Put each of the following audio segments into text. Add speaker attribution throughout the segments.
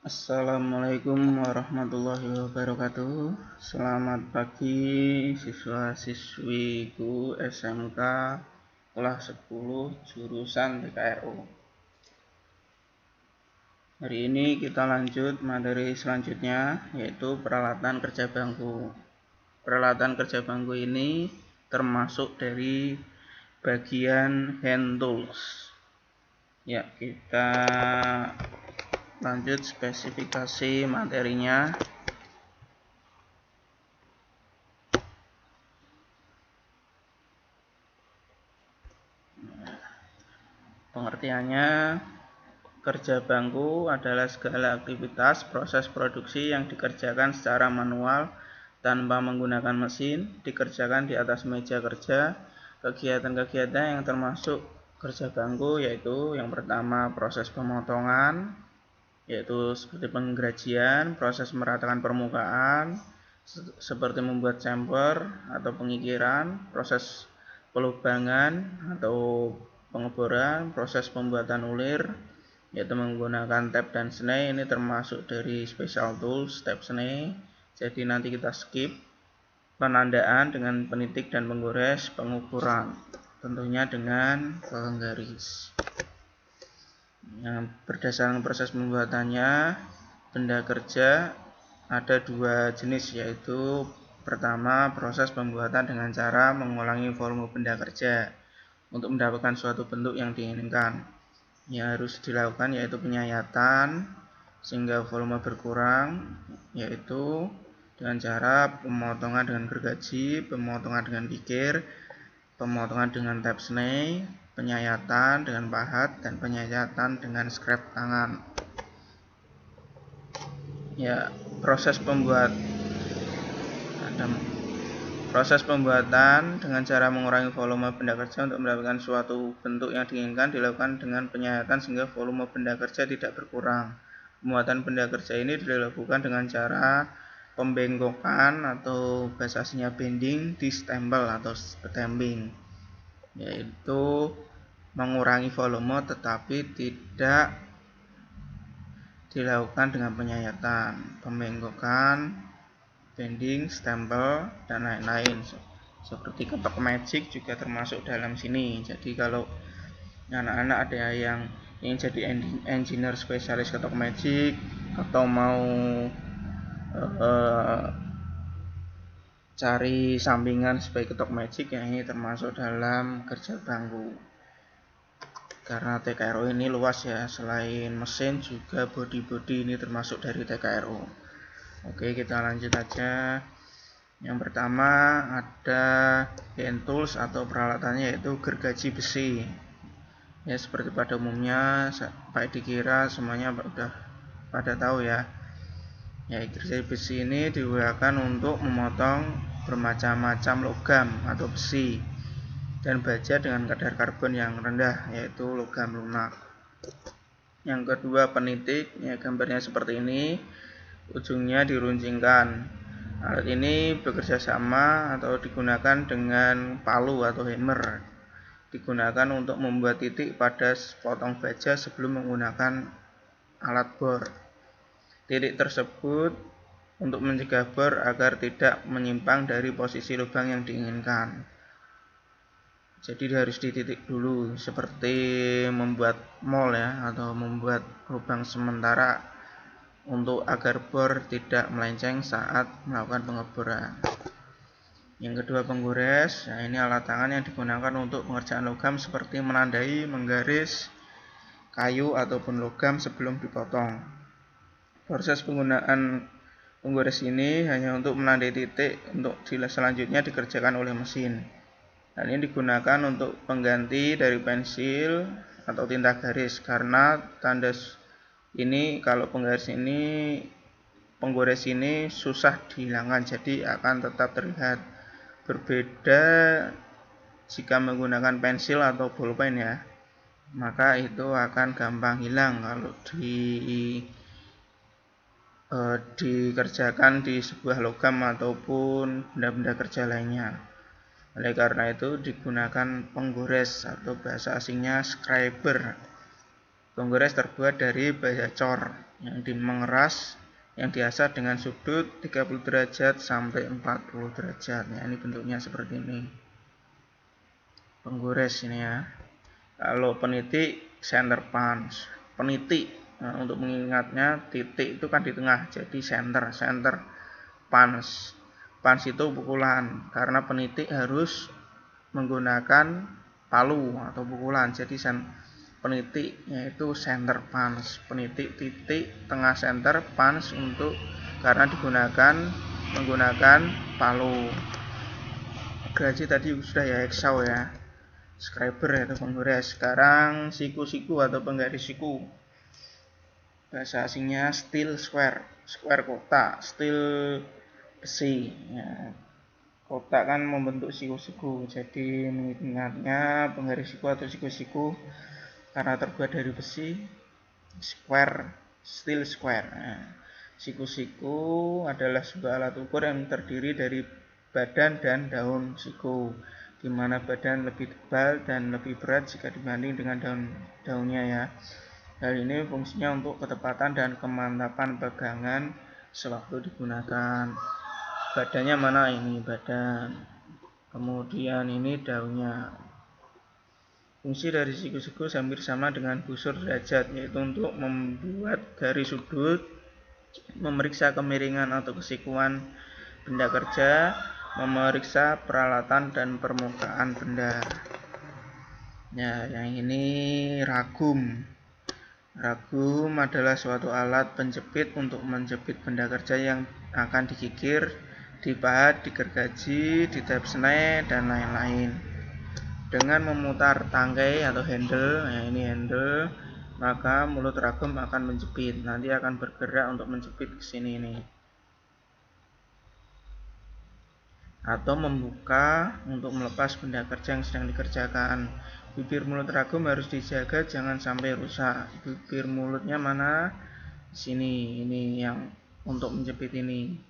Speaker 1: Assalamualaikum warahmatullahi wabarakatuh. Selamat pagi siswa-siswiku SMK kelas 10 jurusan TKRU. Hari ini kita lanjut materi selanjutnya, yaitu peralatan kerja bangku. Peralatan kerja bangku ini termasuk dari bagian hand tools. Ya, kita lanjut spesifikasi materinya. Pengertiannya, kerja bangku adalah segala aktivitas proses produksi yang dikerjakan secara manual tanpa menggunakan mesin, dikerjakan di atas meja kerja. Kegiatan-kegiatan yang termasuk kerja bangku yaitu yang pertama proses pemotongan, yaitu seperti penggerajian, proses meratakan permukaan, seperti membuat chamfer atau pengikiran, proses pelubangan atau pengeboran, proses pembuatan ulir, yaitu menggunakan tap dan sney. Ini termasuk dari special tools tap sney, jadi nanti kita skip. Penandaan dengan penitik dan penggores, pengukuran tentunya dengan penggaris. Berdasarkan proses pembuatannya, benda kerja ada dua jenis, yaitu pertama proses pembuatan dengan cara mengulangi volume benda kerja untuk mendapatkan suatu bentuk yang diinginkan. Yang harus dilakukan yaitu penyayatan sehingga volume berkurang, yaitu dengan cara pemotongan dengan gergaji, pemotongan dengan pikir, pemotongan dengan tap sney, penyayatan dengan pahat, dan penyayatan dengan scrap tangan. Ya, proses pembuatan dengan cara mengurangi volume benda kerja untuk mendapatkan suatu bentuk yang diinginkan dilakukan dengan penyayatan sehingga volume benda kerja tidak berkurang. Pembuatan benda kerja ini dilakukan dengan cara pembengkokan atau bahasa aslinya bending, distempel atau stamping, yaitu mengurangi volume tetapi tidak dilakukan dengan penyayatan, pembengkokan, bending, stempel, dan lain-lain. Seperti ketok magic juga termasuk dalam sini. Jadi kalau anak-anak ada yang ingin jadi engineer spesialis ketok magic atau mau cari sampingan sebagai ketok magic, yang ini termasuk dalam kerja bangku. Karena TKRU ini luas ya, selain mesin juga body ini termasuk dari TKRU. Oke, kita lanjut aja. Yang pertama ada hand tools atau peralatannya, yaitu gergaji besi. Ya, seperti pada umumnya Pak dikira semuanya udah pada tahu ya. Ya, gergaji besi ini digunakan untuk memotong bermacam-macam logam atau besi dan baja dengan kadar karbon yang rendah, yaitu logam lunak. Yang kedua penitik, ya gambarnya seperti ini, ujungnya diruncingkan. Alat ini bekerja sama atau digunakan dengan palu atau hammer, digunakan untuk membuat titik pada potong baja sebelum menggunakan alat bor. Titik tersebut untuk mencegah bor agar tidak menyimpang dari posisi lubang yang diinginkan. Jadi harus dititik dulu, seperti membuat mol ya, atau membuat lubang sementara untuk agar bor tidak melenceng saat melakukan pengeboran. Yang kedua penggores. Nah, ini alat tangan yang digunakan untuk pengerjaan logam seperti menandai, menggaris kayu ataupun logam sebelum dipotong. Proses penggunaan penggores ini hanya untuk menandai titik, untuk selanjutnya dikerjakan oleh mesin. Hal ini digunakan untuk pengganti dari pensil atau tinta garis, karena tanda ini kalau penggores ini susah dihilangkan, jadi akan tetap terlihat. Berbeda jika menggunakan pensil atau bolpen ya, maka itu akan gampang hilang kalau dikerjakan di sebuah logam ataupun benda-benda kerja lainnya. Oleh karena itu digunakan penggores atau bahasa asingnya scriber. Penggores terbuat dari baja cor yang dimengeras yang diasah dengan sudut 30 derajat sampai 40 derajat. Ya, ini bentuknya seperti ini. Penggores ini ya. Kalau peniti center punch. Peniti, nah, untuk mengingatnya titik itu kan di tengah, jadi center punch. Punch itu pukulan, karena peniti harus menggunakan palu atau pukulan. Jadi peniti yaitu center punch. Peniti titik tengah center punch untuk karena menggunakan palu. Gergaji tadi sudah ya, hacksaw ya. Scriber atau penggores. Sekarang siku-siku atau penggaris siku. Bahasa asingnya steel square, square kotak, steel besi. Ya. Kotak kan membentuk siku-siku, jadi mengingatnya penggaris siku atau siku-siku karena terbuat dari besi. Square, steel square. Nah, siku-siku adalah sebuah alat ukur yang terdiri dari badan dan daun siku, di mana badan lebih tebal dan lebih berat jika dibanding dengan daunnya ya. Hal ini fungsinya untuk ketepatan dan kemantapan pegangan sewaktu digunakan. Badannya mana ini? Badan. Kemudian ini daunnya. Fungsi dari siku-siku hampir sama dengan busur derajat, yaitu untuk membuat garis sudut, memeriksa kemiringan atau kesikuan benda kerja, memeriksa peralatan dan permukaan benda. Ya, yang ini ragum. Ragum adalah suatu alat penjepit untuk menjepit benda kerja yang akan digigir, dipahat, digergaji, ditap senai, dan lain-lain. Dengan memutar tangkai atau handle, ya ini handle, maka mulut ragum akan menjepit. Nanti akan bergerak untuk menjepit ke sini nih. Atau membuka untuk melepas benda kerja yang sedang dikerjakan. Bibir mulut ragum harus dijaga jangan sampai rusak. Bibir mulutnya mana? Sini, ini yang untuk menjepit ini.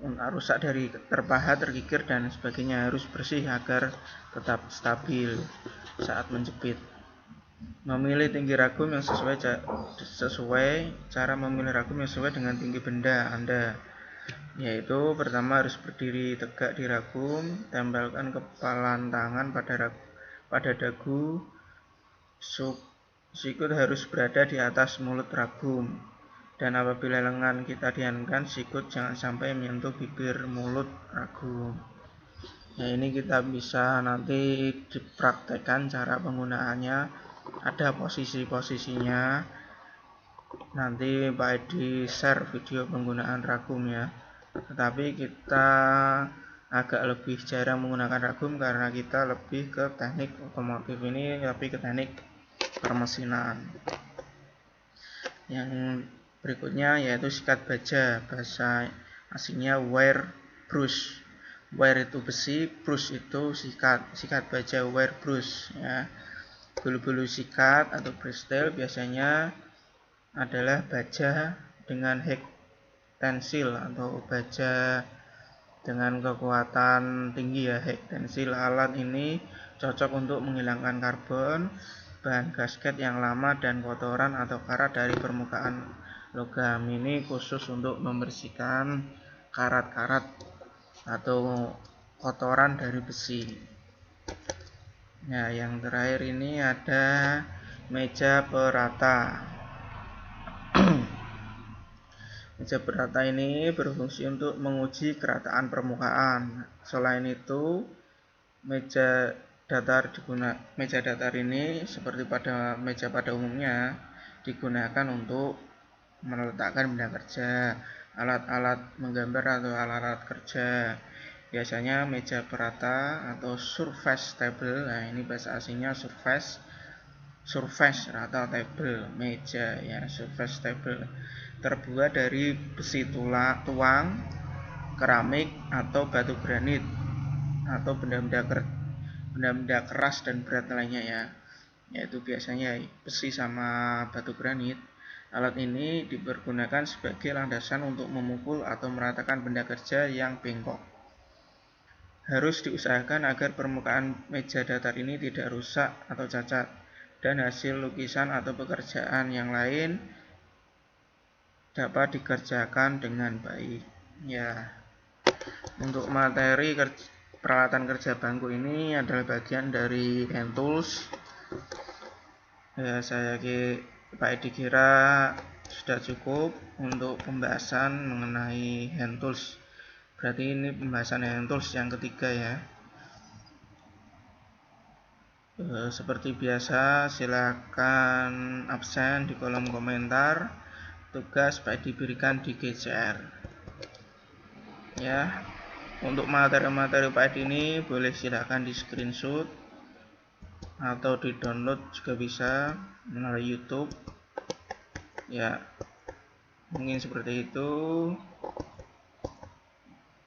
Speaker 1: Rusak dari terpahat, tergigir dan sebagainya, harus bersih agar tetap stabil saat menjepit. Memilih tinggi ragum yang sesuai cara memilih ragum yang sesuai dengan tinggi benda Anda. Yaitu pertama harus berdiri tegak di ragum, tempelkan kepalan tangan pada dagu, sikut harus berada di atas mulut ragum, dan apabila lengan kita diangkat, sikut jangan sampai menyentuh bibir mulut ragum. Nah, ini kita bisa nanti dipraktekkan cara penggunaannya, ada posisi-posisinya. Nanti Pak Edi share video penggunaan ragum ya. Tetapi kita agak lebih jarang menggunakan ragum karena kita lebih ke teknik otomotif, ini lebih ke teknik permesinan. Yang berikutnya yaitu sikat baja, bahasa asingnya wire brush. Wire itu besi, brush itu sikat baja, wire brush ya. Bulu-bulu sikat atau bristle biasanya adalah baja dengan heat tensil atau baja dengan kekuatan tinggi ya, heat tensil. Alat ini cocok untuk menghilangkan karbon, bahan gasket yang lama dan kotoran atau karat dari permukaan logam. Ini khusus untuk membersihkan karat-karat atau kotoran dari besi. Nah, yang terakhir ini ada meja perata. Meja perata ini berfungsi untuk menguji kerataan permukaan. Selain itu, meja datar ini seperti pada meja pada umumnya digunakan untuk meletakkan benda kerja, alat-alat menggambar atau alat-alat kerja. Biasanya meja perata atau surface table. Nah, ini bahasa asingnya surface rata table, meja ya, surface table. Terbuat dari besi tuang, keramik atau batu granit atau benda-benda keras dan berat lainnya ya, yaitu biasanya besi sama batu granit. Alat ini dipergunakan sebagai landasan untuk memukul atau meratakan benda kerja yang bengkok. Harus diusahakan agar permukaan meja datar ini tidak rusak atau cacat, dan hasil lukisan atau pekerjaan yang lain dapat dikerjakan dengan baik. Ya, untuk materi peralatan kerja bangku ini adalah bagian dari hand tools. Ya, Pak Edi kira sudah cukup untuk pembahasan mengenai hand tools. Berarti ini pembahasan hand tools yang ketiga ya. Seperti biasa, silakan absen di kolom komentar. Tugas Pak Edi berikan di GCR. Ya, untuk materi-materi Pak Edi ini boleh silakan di screenshot atau di download juga bisa melalui YouTube. Ya, mungkin seperti itu.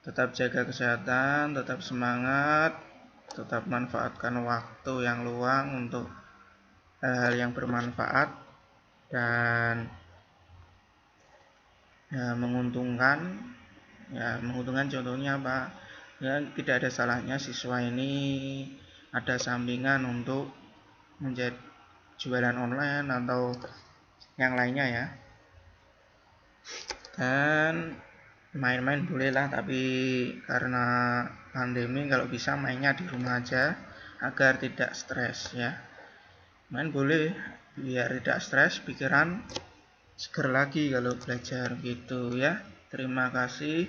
Speaker 1: Tetap jaga kesehatan, tetap semangat, tetap manfaatkan waktu yang luang untuk hal-hal yang bermanfaat dan ya, menguntungkan. Ya, menguntungkan contohnya apa? Ya, tidak ada salahnya siswa ini ada sampingan untuk menjadi jualan online atau yang lainnya ya. Dan main-main bolehlah, tapi karena pandemi kalau bisa mainnya di rumah aja agar tidak stres ya. Main boleh biar tidak stres, pikiran seger lagi kalau belajar gitu ya. Terima kasih.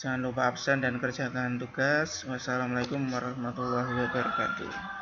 Speaker 1: Jangan lupa absen dan kerjakan tugas. Wassalamualaikum warahmatullahi wabarakatuh.